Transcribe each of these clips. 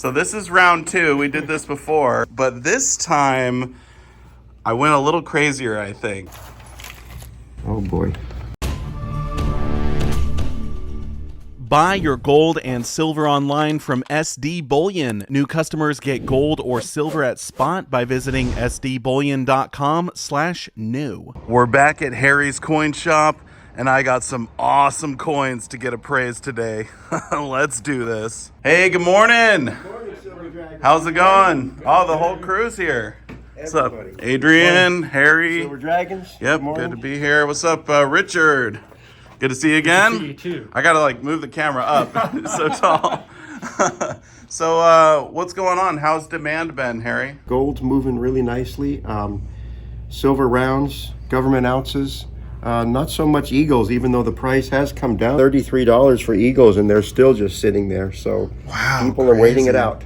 So this is round 2. We did this before, but this time I went a little crazier, I think. Oh boy. Buy your gold and silver online from SD Bullion. New customers get gold or silver at spot by visiting sdbullion.com/new. We're back at Harry's coin shop, and I got some awesome coins to get appraised today. Let's do this. Hey, good morning. Good morning, Silver Dragon. How's it going? Oh, the whole crew's here. What's up? Adrian, Harry. Silver Dragons. Yep, good to be here. What's up, Richard? Good to see you again. Good to see you too. I gotta like move the camera up. It's so tall. So what's going on? How's demand been, Harry? Gold's moving really nicely. Silver rounds, government ounces. Not so much eagles, even though the price has come down. $33 for eagles, and they're still just sitting there. So wow, people are waiting it out.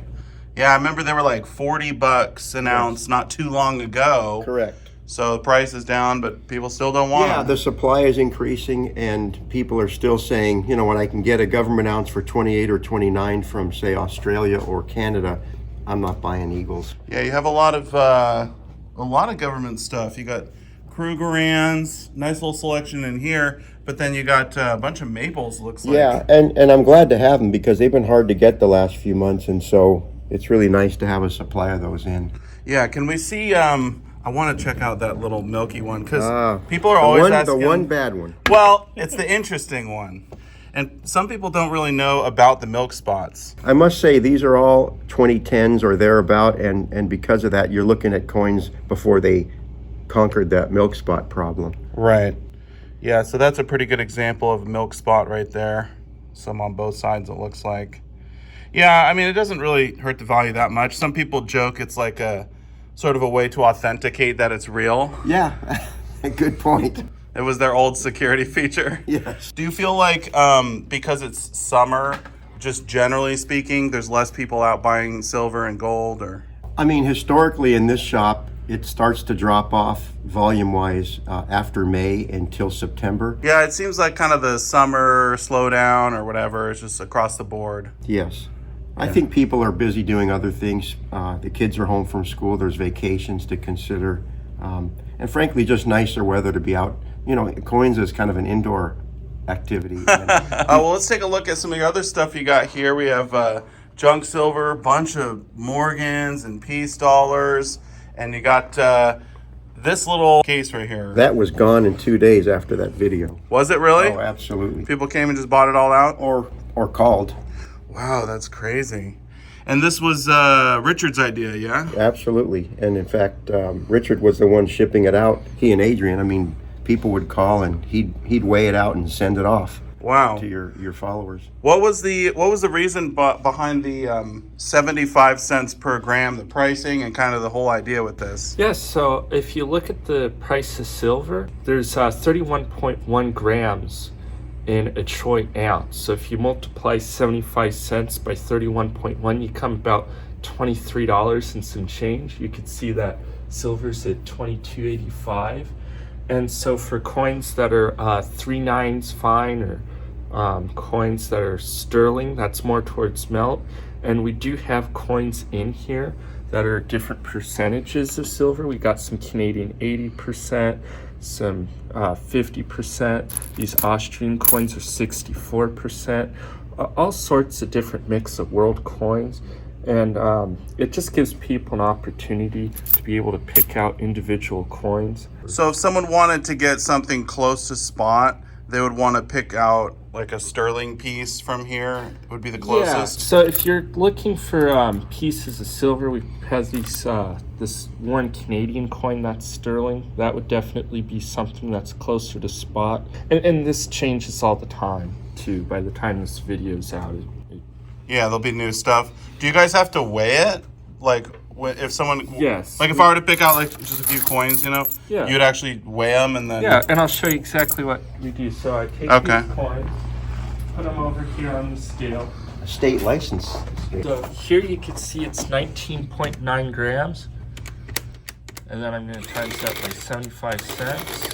Yeah, I remember they were like $40 an ounce not too long ago. Correct. So the price is down, but people still don't want them. The supply is increasing, and people are still saying, you know, when I can get a government ounce for 28 or 29 from, say, Australia or Canada, I'm not buying eagles. Yeah, you have a lot of government stuff. You got Krugerrands, nice little selection in here, but then you got a bunch of maples, looks like. Yeah, and I'm glad to have them because they've been hard to get the last few months, and so it's really nice to have a supply of those in. Yeah, can we see, I want to check out that little milky one because people are always asking. The one bad one. Well, it's the interesting one. And some people don't really know about the milk spots. I must say these are all 2010s or thereabout, and because of that, you're looking at coins before they conquered that milk spot problem. Right. Yeah, so that's a pretty good example of a milk spot right there. Some on both sides, it looks like. Yeah, I mean, it doesn't really hurt the value that much. Some people joke it's like a sort of a way to authenticate that it's real. Yeah, good point. It was their old security feature. Yes. Do you feel like because it's summer, just generally speaking, there's less people out buying silver and gold? Or I mean, historically in this shop, it starts to drop off volume-wise after May until September. Yeah, it seems like kind of the summer slowdown or whatever. It's just across the board. Yes. I think people are busy doing other things. The kids are home from school. There's vacations to consider. And frankly, just nicer weather to be out. You know, coins is kind of an indoor activity. Well, let's take a look at some of your other stuff you got here. We have junk silver, bunch of Morgans and peace dollars. And you got this little case right here. That was gone in 2 days after that video. Was it really? Oh, absolutely. People came and just bought it all out? Or called. Wow, that's crazy. And this was Richard's idea, yeah? Absolutely. And in fact, Richard was the one shipping it out. He and Adrian, I mean, people would call and he'd weigh it out and send it off. Wow. To your followers. What was the reason behind the 75 cents per gram, the pricing and kind of the whole idea with this? Yes, so if you look at the price of silver, there's 31.1 grams in a troy ounce. So if you multiply 75 cents by 31.1, you come about $23 and some change. You could see that silver's at $22.85. And so for coins that are 3/9 fine or coins that are sterling, that's more towards melt. And we do have coins in here that are different percentages of silver. We got some Canadian 80%, some 50%. These Austrian coins are 64%. All sorts of different mix of world coins. And it just gives people an opportunity to be able to pick out individual coins. So if someone wanted to get something close to spot, they would want to pick out like a sterling piece from here. It would be the closest. Yeah. So if you're looking for pieces of silver, we have these this one Canadian coin that's sterling. That would definitely be something that's closer to spot. And this changes all the time too. By the time this video's out, yeah, there'll be new stuff. Do you guys have to weigh it? Like, if someone... Yes. Like, if I were to pick out, like, just a few coins, you know? Yeah. You'd actually weigh them and then... Yeah, and I'll show you exactly what we do. So I take these coins, put them over here on the scale. State license. So here you can see it's 19.9 grams. And then I'm going to times that by 75 cents.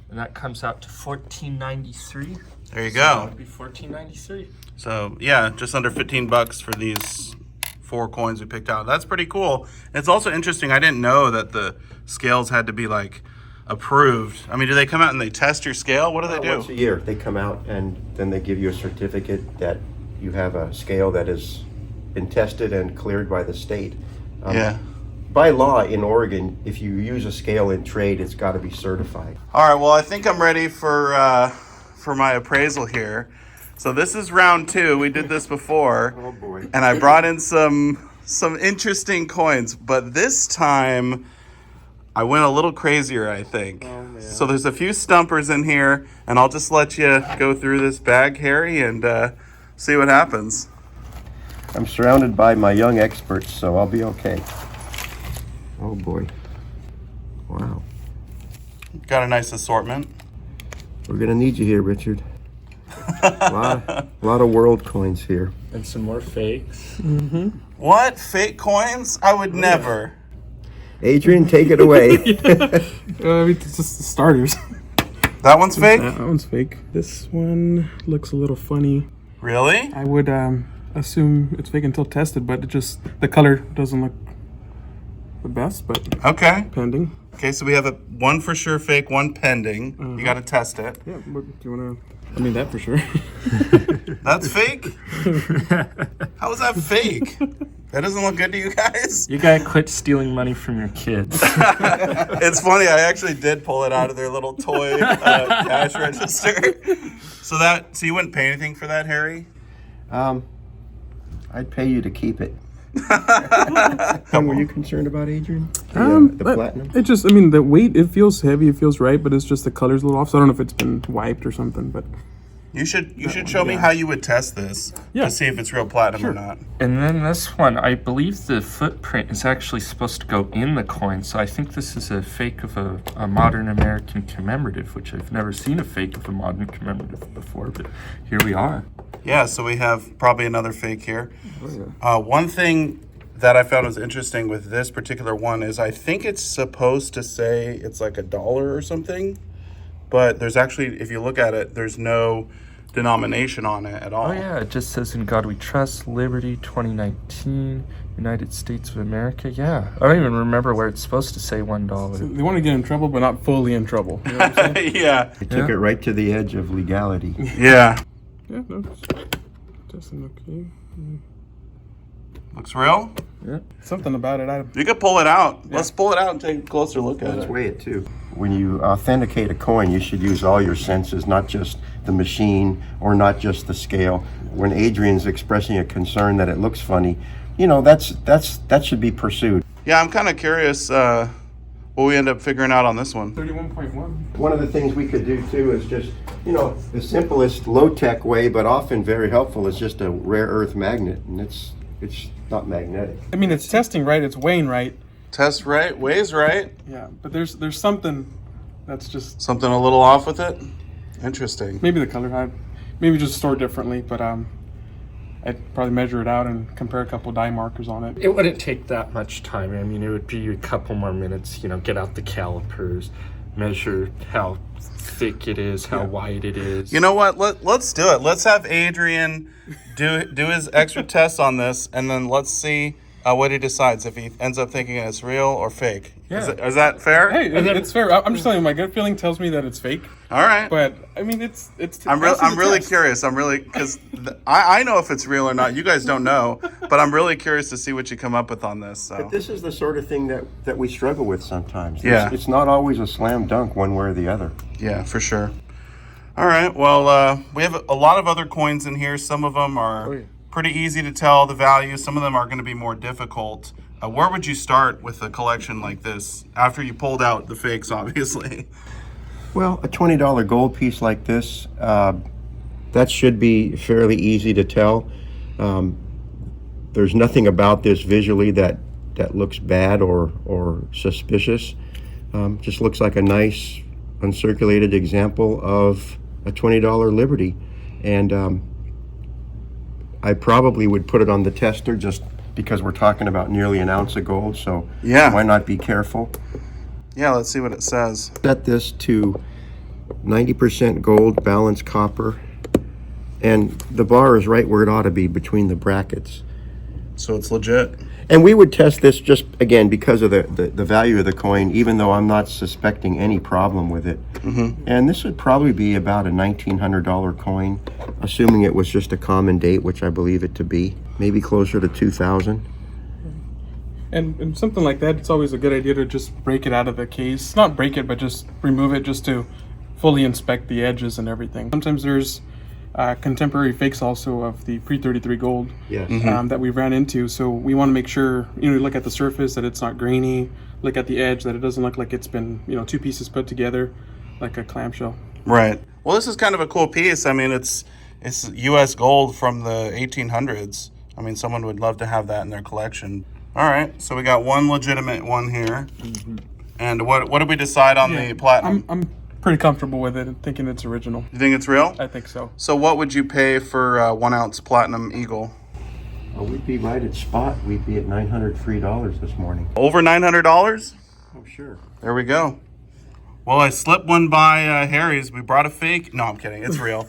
And that comes out to $14.93. There you So go. that would be $14.93. So, yeah, just under $15 for these 4 coins we picked out. That's pretty cool. It's also interesting. I didn't know that the scales had to be like approved. I mean, do they come out and they test your scale? What do they do? Once a year, they come out and then they give you a certificate that you have a scale that has been tested and cleared by the state. Yeah. By law in Oregon, if you use a scale in trade, it's got to be certified. All right, well, I think I'm ready for my appraisal here. So this is round 2. We did this before. Oh boy. And I brought in some interesting coins, but this time I went a little crazier, I think. Oh, man. So there's a few stumpers in here, and I'll just let you go through this bag, Harry, and see what happens. I'm surrounded by my young experts, so I'll be okay. Oh boy. Wow. Got a nice assortment. We're gonna need you here, Richard. A lot of world coins here. And some more fakes. What? Fake coins? I would never. Adrian, take it away. It's just the starters. That one's fake? That one's fake. This one looks a little funny. Really? I would assume it's fake until tested, but the color doesn't look the best, but Okay. pending. Okay, so we have one for sure fake, one pending. You got to test it. Yeah, but do you want to? I mean, that for sure. That's fake? How is that fake? That doesn't look good to you guys? You gotta quit stealing money from your kids. It's funny, I actually did pull it out of their little toy cash register. So you wouldn't pay anything for that, Harry? I'd pay you to keep it. What were you concerned about, Adrian? The platinum? It just, I mean, the weight, it feels heavy, it feels right, but it's just the color's a little off. So I don't know if it's been wiped or something, but You should show me how you would test this to see if it's real platinum or not. And then this one, I believe the footprint is actually supposed to go in the coin. So I think this is a fake of a modern American commemorative, which I've never seen a fake of a modern commemorative before, but here we are. Yeah, so we have probably another fake here. One thing that I found was interesting with this particular one is I think it's supposed to say it's like $1 or something, but there's actually, if you look at it, there's no denomination on it at all. Oh yeah, it just says "In God We Trust, Liberty, 2019, United States of America." Yeah, I don't even remember where it's supposed to say $1. they want to get in trouble, but not fully in trouble. You know what I'm saying? Yeah. They took it right to the edge of legality. Yeah. Yeah, no, doesn't look okay. Looks real. Yeah. Something about it. You could pull it out. Let's pull it out and take a closer look at Let's it. weigh it too. When you authenticate a coin, you should use all your senses, not just the machine or not just the scale. When Adrian's expressing a concern that it looks funny, that should be pursued. Yeah, I'm kind of curious what we end up figuring out on this one. 31.1. One of the things we could do too is just, the simplest low-tech way, but often very helpful, is just a rare earth magnet, and it's not magnetic. I mean, it's testing right, it's weighing right. Test right, weighs right. Yeah, but there's something that's just Something a little off with it. Interesting. maybe the color. Maybe just stored differently, but I'd probably measure it out and compare a couple dye markers on it. It wouldn't take that much time. I mean, it would be a couple more minutes, get out the calipers, measure how thick it is, how wide it is. You know what? Let's do it. Let's have Adrian do his extra tests on this, and then let's see what he decides, if he ends up thinking it's real or fake. Yeah. Is that fair? Hey, it's fair. I'm just telling you, my gut feeling tells me that it's fake. All right. But I mean, it's. I'm really curious. I'm really, because I know if it's real or not. You guys don't know, but I'm really curious to see what you come up with on this. So. But this is the sort of thing that we struggle with sometimes. Yeah. It's not always a slam dunk one way or the other. Yeah, for sure. All right. Well, we have a lot of other coins in here. Some of them are pretty easy to tell the value. Some of them are going to be more difficult. Where would you start with a collection like this after you pulled out the fakes, obviously? Well, a $20 gold piece like this, that should be fairly easy to tell. There's nothing about this visually that looks bad or suspicious. Just looks like a nice uncirculated example of a $20 Liberty. And I probably would put it on the tester just because we're talking about nearly an ounce of gold, so why not be careful? Yeah, let's see what it says. Set this to 90% gold, balanced copper, and the bar is right where it ought to be, between the brackets. So it's legit. And we would test this just, again, because of the value of the coin, even though I'm not suspecting any problem with it. And this would probably be about a $1,900 coin, assuming it was just a common date, which I believe it to be. Maybe closer to 2,000. And something like that, it's always a good idea to just break it out of the case. Not break it, but just remove it just to fully inspect the edges and everything. Sometimes there's contemporary fakes also of the pre-33 gold Yes. that we ran into. So we want to make sure, look at the surface, that it's not grainy. Look at the edge, that it doesn't look like it's been, two pieces put together like a clamshell. Right. Well, this is kind of a cool piece. I mean, it's U.S. gold from the 1800s. I mean, someone would love to have that in their collection. All right, so we got one legitimate one here. And what did we decide on the platinum? I'm pretty comfortable with it and thinking it's original. You think it's real? I think so. So what would you pay for 1 ounce platinum eagle? Well, we'd be right at spot. We'd be at $903 this morning. Over $900? Oh, sure. There we go. Well, I slipped one by Harry's. We brought a fake. No, I'm kidding. It's real.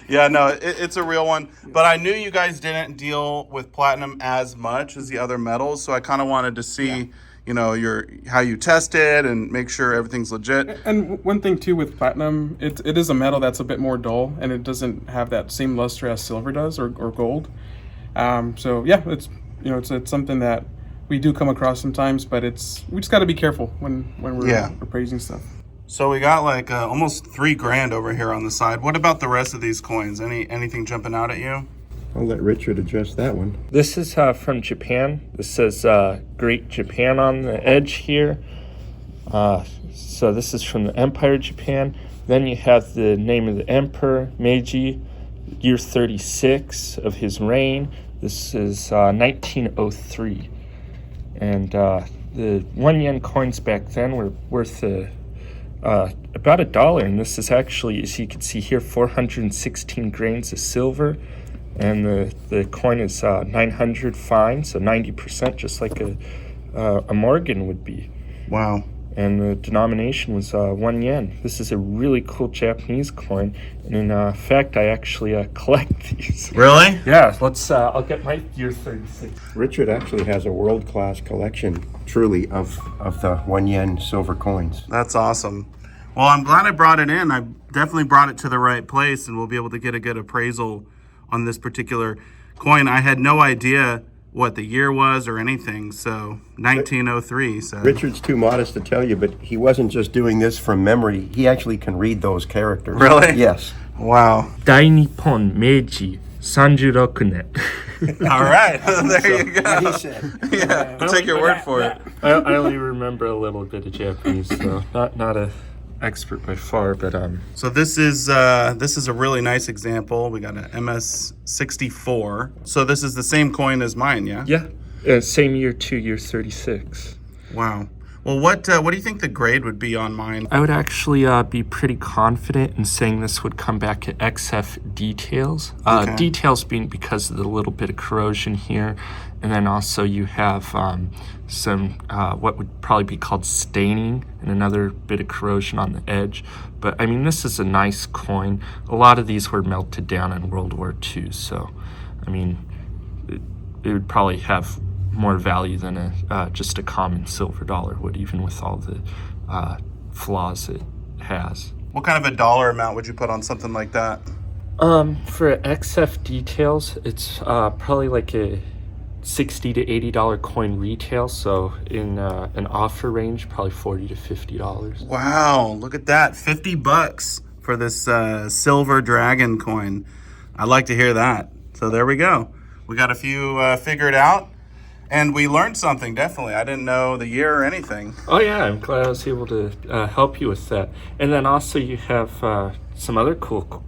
Yeah, no, it's a real one. But I knew you guys didn't deal with platinum as much as the other metals, so I kind of wanted to see, how you test it and make sure everything's legit. And one thing too with platinum, it is a metal that's a bit more dull, and it doesn't have that same luster as silver does or gold. So yeah, it's something that we do come across sometimes, but we just got to be careful when we're appraising stuff. So we got like almost $3,000 over here on the side. What about the rest of these coins? Anything jumping out at you? I'll let Richard address that one. This is from Japan. This says Great Japan on the edge here. So this is from the Empire of Japan. Then you have the name of the emperor, Meiji, year 36 of his reign. This is 1903. And the 1 yen coins back then were worth about $1, and this is actually, as you can see here, 416 grains of silver, and the coin is 900 fine, so 90%, just like a Morgan would be. Wow. And the denomination was 1 yen. This is a really cool Japanese coin, and in fact, I actually collect these. Really? Yeah, I'll get my year 36. Richard actually has a world-class collection, truly, of the 1 yen silver coins. That's awesome. Well, I'm glad I brought it in. I definitely brought it to the right place, and we'll be able to get a good appraisal on this particular coin. I had no idea what the year was or anything, so 1903. So Richard's too modest to tell you, but he wasn't just doing this from memory. He actually can read those characters. Really? Yes. Wow. 大日本明治36年. All right. There you go. He said. Yeah, I'll take your word for it. I only remember a little bit of Japanese, so not a expert by far, but So this is a really nice example. We got an MS64. So this is the same coin as mine, yeah? yeah, same year too, year 36. Wow. Well, what do you think the grade would be on mine? I would actually be pretty confident in saying this would come back at XF details. Okay. Details being because of the little bit of corrosion here, and then also you have some what would probably be called staining and another bit of corrosion on the edge. But I mean, this is a nice coin. A lot of these were melted down in World War II, so I mean, it would probably have more value than just a common silver dollar would, even with all the flaws it has. What kind of a dollar amount would you put on something like that? For XF details, it's probably like a $60 to $80 coin retail. So in an offer range, probably $40 to $50. Wow, look at that. $50 for this silver dragon coin. I'd like to hear that. So there we go. We got a few figured out. And we learned something, definitely. I didn't know the year or anything. Oh yeah, I'm glad I was able to help you with that. And then also you have some other cool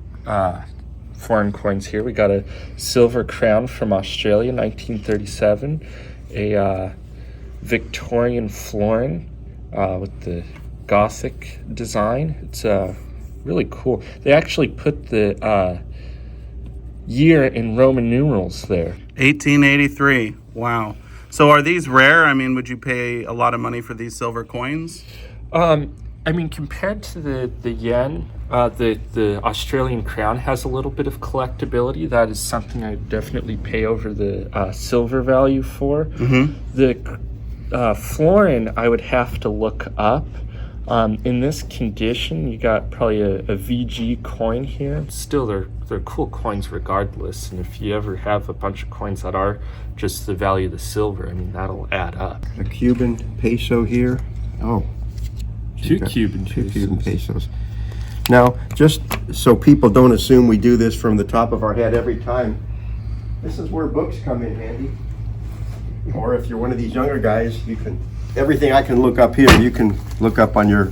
foreign coins here. We got a silver crown from Australia, 1937. A Victorian florin with the Gothic design. It's really cool. They actually put the year in Roman numerals there. 1883. Wow. So are these rare? I mean, would you pay a lot of money for these silver coins? I mean, compared to the yen, the Australian crown has a little bit of collectability. That is something I definitely pay over the silver value for. The florin, I would have to look up. In this condition, you got probably a VG coin here. Still, they're cool coins regardless. And if you ever have a bunch of coins that are just the value of the silver, I mean, that'll add up. A Cuban peso here. Oh. Two Cuban pesos. Now, just so people don't assume we do this from the top of our head every time, this is where books come in handy. Or if you're one of these younger guys, you can, everything I can look up here, you can look up on your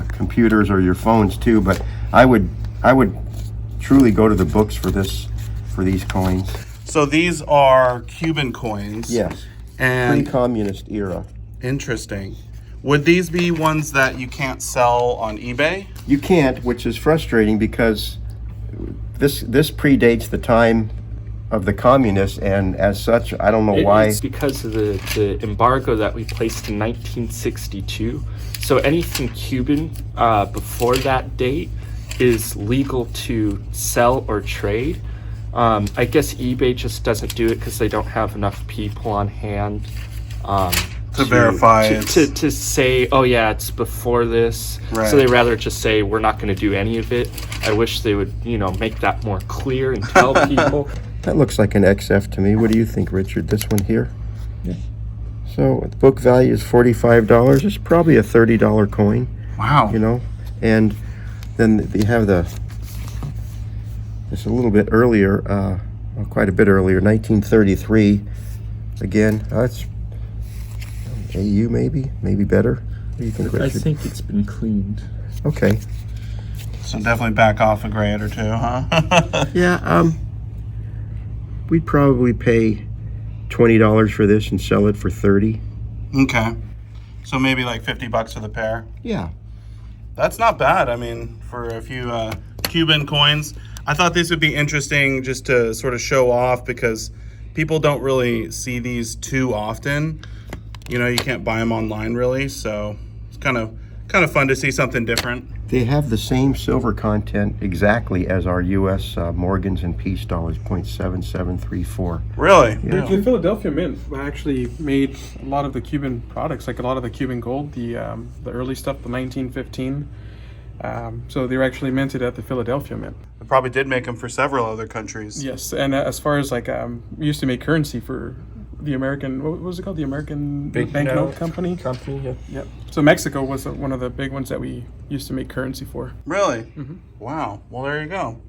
computers or your phones too. But I would truly go to the books for these coins. So these are Cuban coins. Yes. And Pre-communist era. interesting. Would these be ones that you can't sell on eBay? You can't, which is frustrating because this predates the time of the communists, and as such, I don't know why. It's because of the embargo that we placed in 1962. So anything Cuban before that date is legal to sell or trade. I guess eBay just doesn't do it because they don't have enough people on hand to verify it. To say, oh yeah, it's before this. Right. So they rather just say, we're not going to do any of it. I wish they would, make that more clear and tell people. That looks like an XF to me. What do you think, Richard? This one here? Yeah. So the book value is $45. It's probably a $30 coin. Wow. And then you have it's a little bit earlier, quite a bit earlier, 1933. Again, that's AU maybe better. What do you think, Richard? I think it's been cleaned. Okay. So definitely back off a grade or two, huh? Yeah, we'd probably pay $20 for this and sell it for $30. Okay. So maybe like $50 for the pair. Yeah. That's not bad. I mean, for a few Cuban coins. I thought this would be interesting just to sort of show off because people don't really see these too often. You can't buy them online really, so it's kind of fun to see something different. They have the same silver content exactly as our U.S. Morgans and Peace dollars, 0.7734. Really? Yeah. The Philadelphia Mint actually made a lot of the Cuban products, like a lot of the Cuban gold, the early stuff, the 1915. So they were actually minted at the Philadelphia Mint. They probably did make them for several other countries. Yes, and as far as we used to make currency for the American, what was it called? The American Banknote Company? Yeah. Yep. So Mexico was one of the big ones that we used to make currency for. Really? Mm-hmm. Wow. Well, there you go.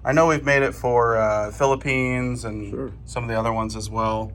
I know we've made it for Philippines and some of the other ones as well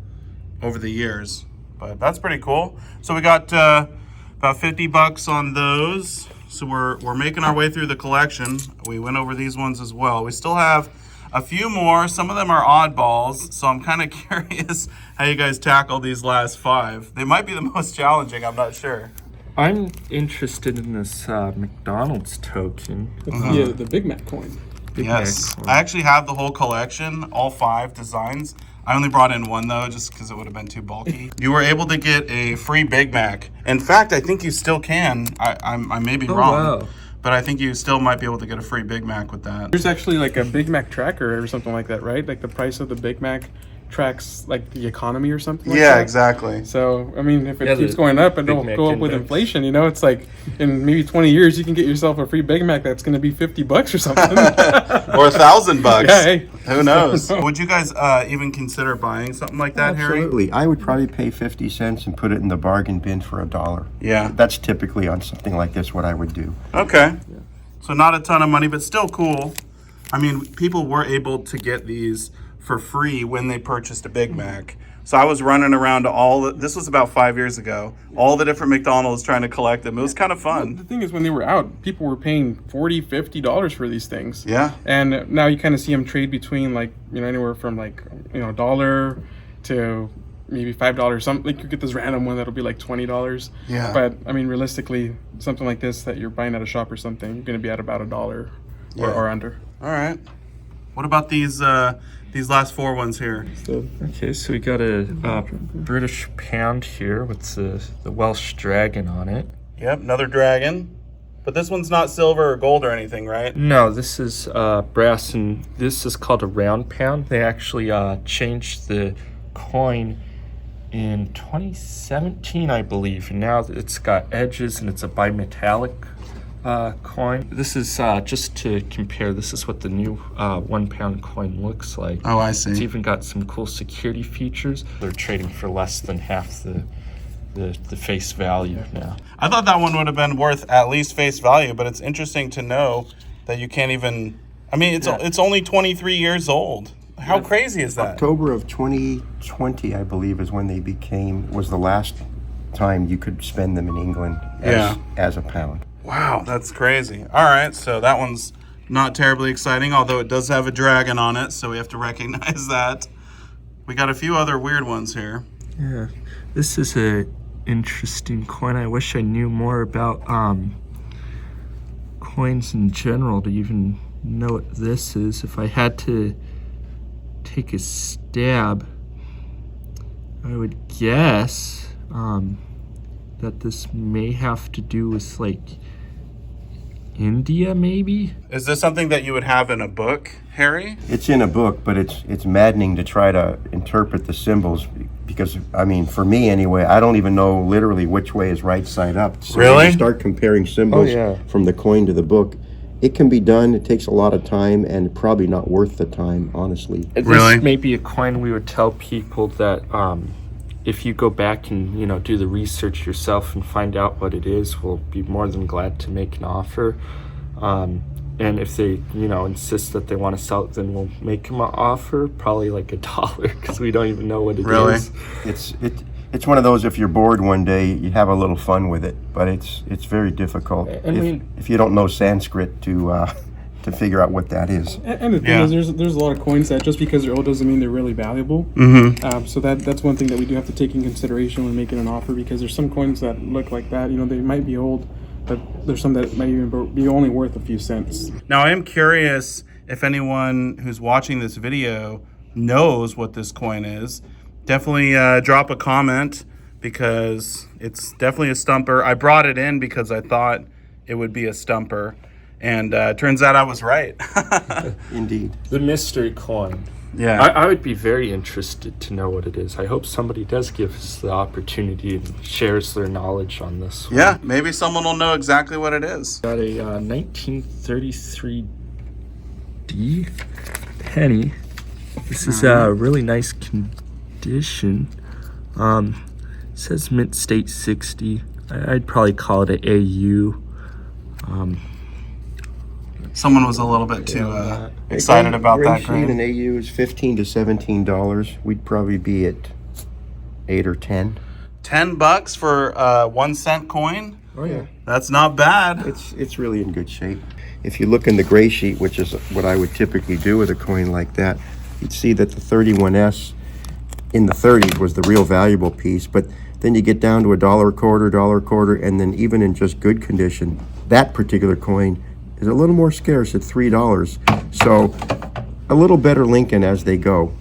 over the years, but that's pretty cool. So we got about $50 on those. So we're making our way through the collection. We went over these ones as well. We still have a few more. Some of them are oddballs, so I'm kind of curious how you guys tackle these last 5. They might be the most challenging, I'm not sure. I'm interested in this McDonald's token. It's the Big Mac coin. Yes, I actually have the whole collection, all 5 designs. I only brought in one though, just because it would have been too bulky. You were able to get a free Big Mac. In fact, I think you still can. I may be wrong, but I think you still might be able to get a free Big Mac with that. There's actually like a Big Mac tracker or something like that, right? Like the price of the Big Mac tracks like the economy or something like that. Yeah, exactly. So, I mean, if it keeps going up and don't go up with inflation, it's like in maybe 20 years, you can get yourself a free Big Mac that's going to be $50 or something. Or $1,000. Yeah, hey. Who knows? Would you guys even consider buying something like that, Harry? Absolutely. I would probably pay 50 cents and put it in the bargain bin for $1. Yeah. That's typically on something like this what I would do. Okay. Yeah. So not a ton of money, but still cool. I mean, people were able to get these for free when they purchased a Big Mac. So I was running around to this was about 5 years ago, all the different McDonald's trying to collect them. It was kind of fun. The thing is, when they were out, people were paying $40, $50 for these things. Yeah. And now you kind of see them trade between anywhere from $1 to maybe $5. Some you get this random one that'll be like $20. Yeah. But I mean, realistically, something like this that you're buying at a shop or something, you're going to be at about $1 or under. All right. What about these last 4 ones here? Okay, so we got a British pound here with the Welsh dragon on it. Yep, another dragon. But this one's not silver or gold or anything, right? No, this is brass, and this is called a round pound. They actually changed the coin in 2017, I believe, and now it's got edges and it's a bimetallic coin. This is just to compare. This is what the new 1 pound coin looks like. Oh, I see. It's even got some cool security features. They're trading for less than half the face value now. I thought that one would have been worth at least face value, but it's interesting to know that you can't even. I mean, it's only 23 years old. How crazy is that? October of 2020, I believe, is when they was the last time you could spend them in England as a pound. Wow, that's crazy. All right, so that one's not terribly exciting, although it does have a dragon on it, so we have to recognize that. We got a few other weird ones here. Yeah, this is a interesting coin. I wish I knew more about coins in general to even know what this is. If I had to take a stab, I would guess that this may have to do with like India, maybe? Is this something that you would have in a book, Harry? It's in a book, but it's maddening to try to interpret the symbols because, I mean, for me anyway, I don't even know literally which way is right side up. So Really? when you start comparing symbols from the coin to the book, it can be done. It takes a lot of time and probably not worth the time, honestly. Really? This may be a coin we would tell people that if you go back and do the research yourself and find out what it is, we'll be more than glad to make an offer. And if they insist that they want to sell it, then we'll make them an offer, probably like $1, because we don't even know what it Really? is. It's one of those, if you're bored one day, you have a little fun with it, but it's very difficult if you don't know Sanskrit to figure out what that is. And the thing is, there's a lot of coins that just because they're old doesn't mean they're really valuable. So that's one thing that we do have to take in consideration when making an offer, because there's some coins that look like that. They might be old, but there's some that might even be only worth a few cents. Now, I am curious if anyone who's watching this video knows what this coin is. Definitely drop a comment, because it's definitely a stumper. I brought it in because I thought it would be a stumper, and turns out I was right. Indeed. The mystery coin. Yeah. I would be very interested to know what it is. I hope somebody does give us the opportunity and shares their knowledge on this one. Yeah, maybe someone will know exactly what it is. Got a 1933 D penny. This is a really nice condition. It says mint state 60. I'd probably call it an AU. Someone was a little bit too excited about that sheet grade. in AU is $15 to $17. We'd probably be at 8 or 10. $10 for a 1 cent coin? Oh yeah. That's not bad. It's really in good shape. If you look in the gray sheet, which is what I would typically do with a coin like that, you'd see that the 31S in the 30s was the real valuable piece, but then you get down to $1 quarter, and then even in just good condition, that particular coin is a little more scarce at $3. So a little better Lincoln as they go.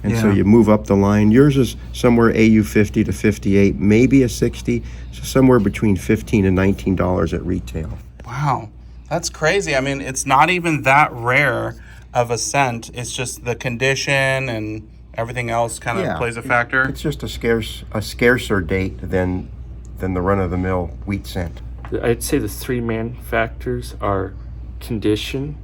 And so you move up the line. Yours is somewhere AU 50 to 58, maybe a 60, so somewhere between $15 and $19 at retail. Wow, that's crazy. I mean, it's not even that rare of a cent. It's just the condition and everything else kind of plays a factor. It's just a scarcer date than the run-of-the-mill wheat cent. I'd say the three main factors are condition,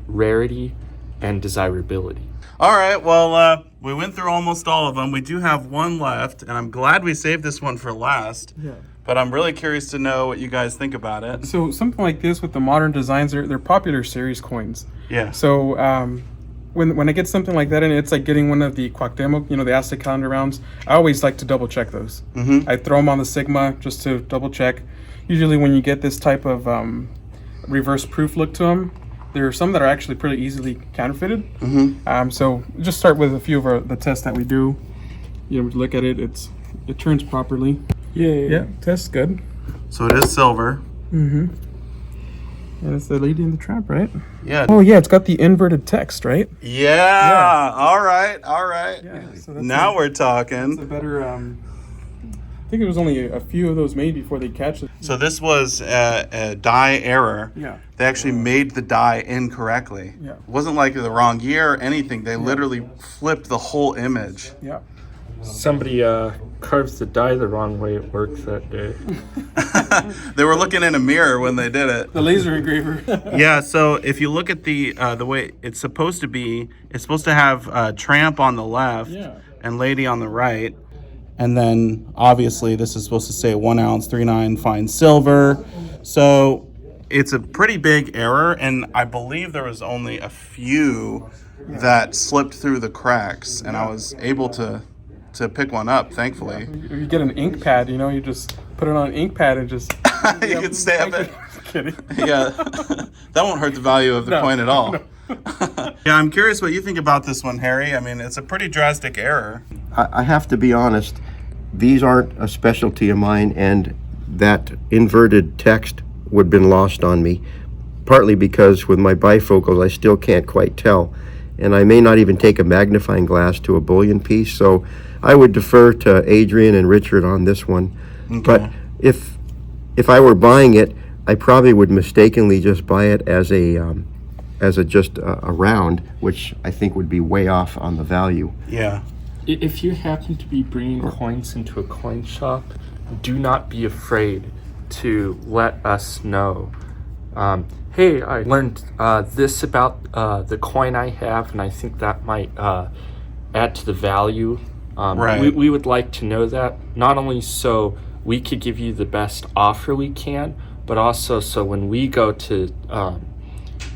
rarity, and desirability. All right, well, we went through almost all of them. We do have one left, and I'm glad we saved this one for last. Yeah. But I'm really curious to know what you guys think about it. So something like this with the modern designs, they're popular series coins. Yeah. So when I get something like that, and it's like getting one of the Cuauhtémoc, the Aztec calendar rounds, I always like to double check those. I throw them on the Sigma just to double check. Usually when you get this type of reverse proof look to them, there are some that are actually pretty easily counterfeited. So just start with a few of the tests that we do. Look at it, it turns properly. Yeah, test's good. So it is silver. And it's the Lady in the Tramp, right? Yeah. Oh yeah, it's got the inverted text, right? Yeah. All right. Yeah. So Now we're it's a talking. better I think it was only a few of those made before they catch it. So this was a die error. Yeah. They actually made the die incorrectly. Yeah. It wasn't like the wrong year or anything. They literally flipped the whole image. Yeah. Somebody carves the die the wrong way at work that day. They were looking in a mirror when they did it. The laser engraver. Yeah, so if you look at the way it's supposed to be, it's supposed to have Tramp on the left Yeah. and Lady on the right. And then obviously this is supposed to say 1 ounce, 3.9 fine silver. So it's a pretty big error, and I believe there was only a few that slipped through the cracks, and I was able to pick one up, thankfully. If you get an ink pad, you know, you just put it on an ink pad and just... You can stamp it. Kidding. Yeah, that won't hurt the value of the coin at all. Yeah, I'm curious what you think about this one, Harry. I mean, it's a pretty drastic error. I have to be honest, these aren't a specialty of mine, and that inverted text would have been lost on me, partly because with my bifocals I still can't quite tell, and I may not even take a magnifying glass to a bullion piece, so I would defer to Adrian and Richard on this one. Okay. But if I were buying it, I probably would mistakenly just buy it as just a round, which I think would be way off on the value. Yeah. If you happen to be bringing coins into a coin shop, do not be afraid to let us know. Hey, I learned this about the coin I have, and I think that might add to the value. Right. We would like to know that, not only so we could give you the best offer we can, but also so when we go to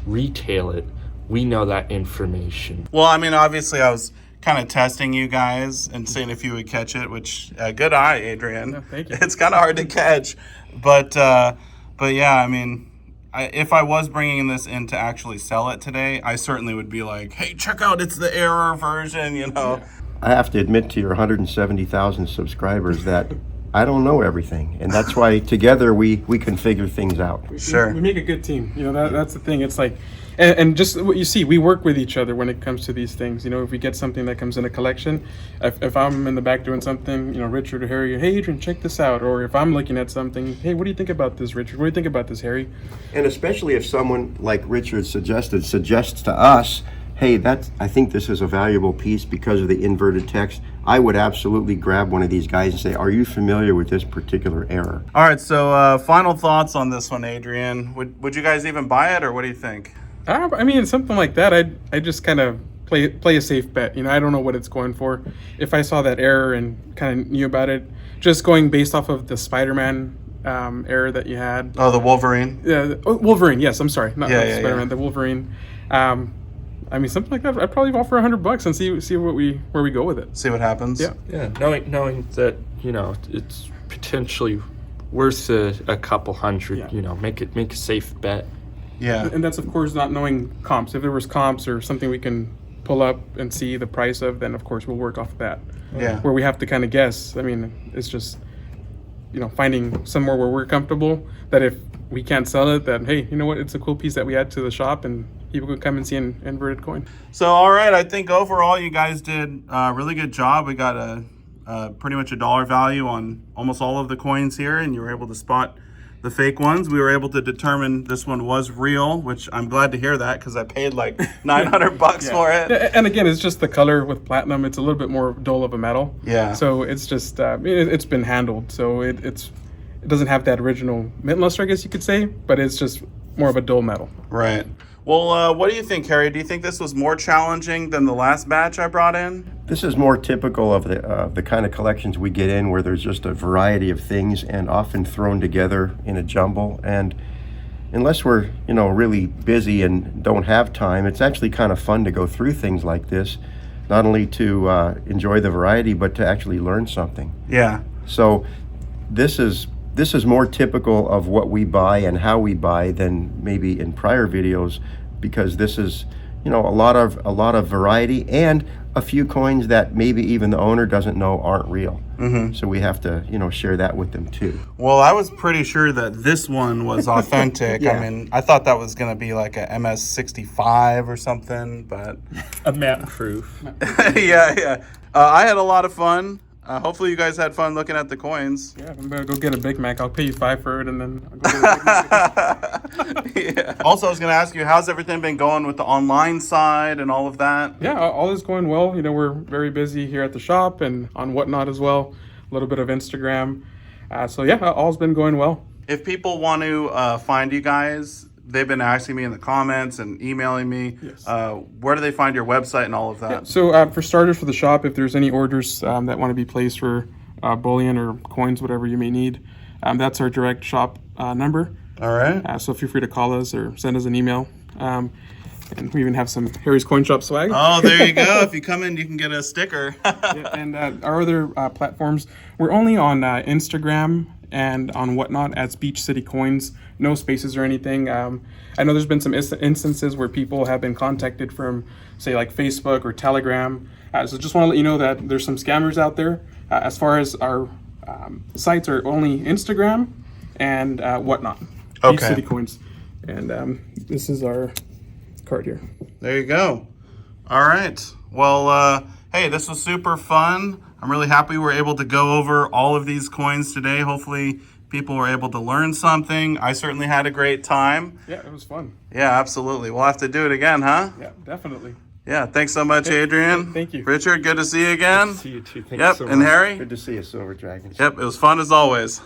retail it, we know that information. Well, I mean, obviously I was kind of testing you guys and seeing if you would catch it, which good eye, Adrian. No, thank you. It's kind of hard to catch, but yeah, I mean, if I was bringing this in to actually sell it today, I certainly would be like, hey, check out, it's the error version, you know. I have to admit to your 170,000 subscribers that I don't know everything, and that's why together we can figure things out. Sure. We make a good team. You know, that's the thing. It's like, and just what you see, we work with each other when it comes to these things. You know, if we get something that comes in a collection, if I'm in the back doing something, you know, Richard or Harry, hey, Adrian, check this out. Or if I'm looking at something, hey, what do you think about this, Richard? What do you think about this, Harry? And especially if someone like Richard suggests to us, hey, I think this is a valuable piece because of the inverted text, I would absolutely grab one of these guys and say, are you familiar with this particular error? All right, so final thoughts on this one, Adrian. Would you guys even buy it, or what do you think? I mean, something like that, I just kind of play a safe bet. You know, I don't know what it's going for. If I saw that error and kind of knew about it, just going based off of the Spider-Man error that you had. Oh, the Wolverine? Yeah, Wolverine. Yes, I'm sorry, not Yeah, Spider-Man. yeah. The Wolverine. I mean, something like that. I'd probably offer $100 and see where we go with it. See what happens? Yeah. Yeah, knowing that, you know, it's potentially worth a couple hundred. Yeah. You know, make a safe bet. Yeah. And that's, of course, not knowing comps. If there was comps or something we can pull up and see the price of, then, of course, we'll work off of that. Yeah. Where we have to kind of guess, I mean, it's just, you know, finding somewhere where we're comfortable that if we can't sell it, that, hey, you know what, it's a cool piece that we add to the shop and people could come and see an inverted coin. So, all right, I think overall you guys did a really good job. We got a pretty much $1 value on almost all of the coins here, and you were able to spot the fake ones. We were able to determine this one was real, which I'm glad to hear that because I paid like $900 for it. And again, it's just the color with platinum. It's a little bit more dull of a metal. Yeah. So it's just, it's been handled. So it doesn't have that original mint luster, I guess you could say, but it's just more of a dull metal. Right. Well, what do you think, Harry? Do you think this was more challenging than the last batch I brought in? This is more typical of the kind of collections we get in where there's just a variety of things and often thrown together in a jumble. And unless we're, you know, really busy and don't have time, it's actually kind of fun to go through things like this, not only to enjoy the variety, but to actually learn something. Yeah. So this is more typical of what we buy and how we buy than maybe in prior videos, because this is, you know, a lot of variety and a few coins that maybe even the owner doesn't know aren't real. Mm-hmm. So we have to, you know, share that with them too. Well, I was pretty sure that this one was authentic. Yeah. I mean, I thought that was going to be like a MS-65 or something, but A map proof. yeah. I had a lot of fun. Hopefully you guys had fun looking at the coins. Yeah, I'm gonna go get a Big Mac. I'll pay you $5 for it, and then I'll go get a Big Mac. Yeah. Also, I was going to ask you, how's everything been going with the online side and all of that? Yeah, all is going well. You know, we're very busy here at the shop and on Whatnot as well. A little bit of Instagram. So yeah, all's been going well. If people want to find you guys, they've been asking me in the comments and emailing me. Yes. Where do they find your website and all of that? So for starters, for the shop, if there's any orders that want to be placed for bullion or coins, whatever you may need, that's our direct shop number. All right. So feel free to call us or send us an email. And we even have some Harry's Coin Shop swag. Oh, there you go. If you come in, you can get a sticker. Yeah, and our other platforms, we're only on Instagram and on Whatnot as Beach City Coins, no spaces or anything. I know there's been some instances where people have been contacted from, say, like Facebook or Telegram. So just want to let you know that there's some scammers out there. As far as our sites are only Instagram and Whatnot, Beach Okay. City Coins. And this is our card here. There you go. All right. Well, hey, this was super fun. I'm really happy we were able to go over all of these coins today. Hopefully people were able to learn something. I certainly had a great time. Yeah, it was fun. Yeah, absolutely. We'll have to do it again, huh? Yeah, definitely. Yeah, thanks so much, Adrian. Thank you. Richard, good to see you again. See you too. Thank Yep, you so and much. Harry? Good to see you, Silver Dragons. Yep, it was fun as always.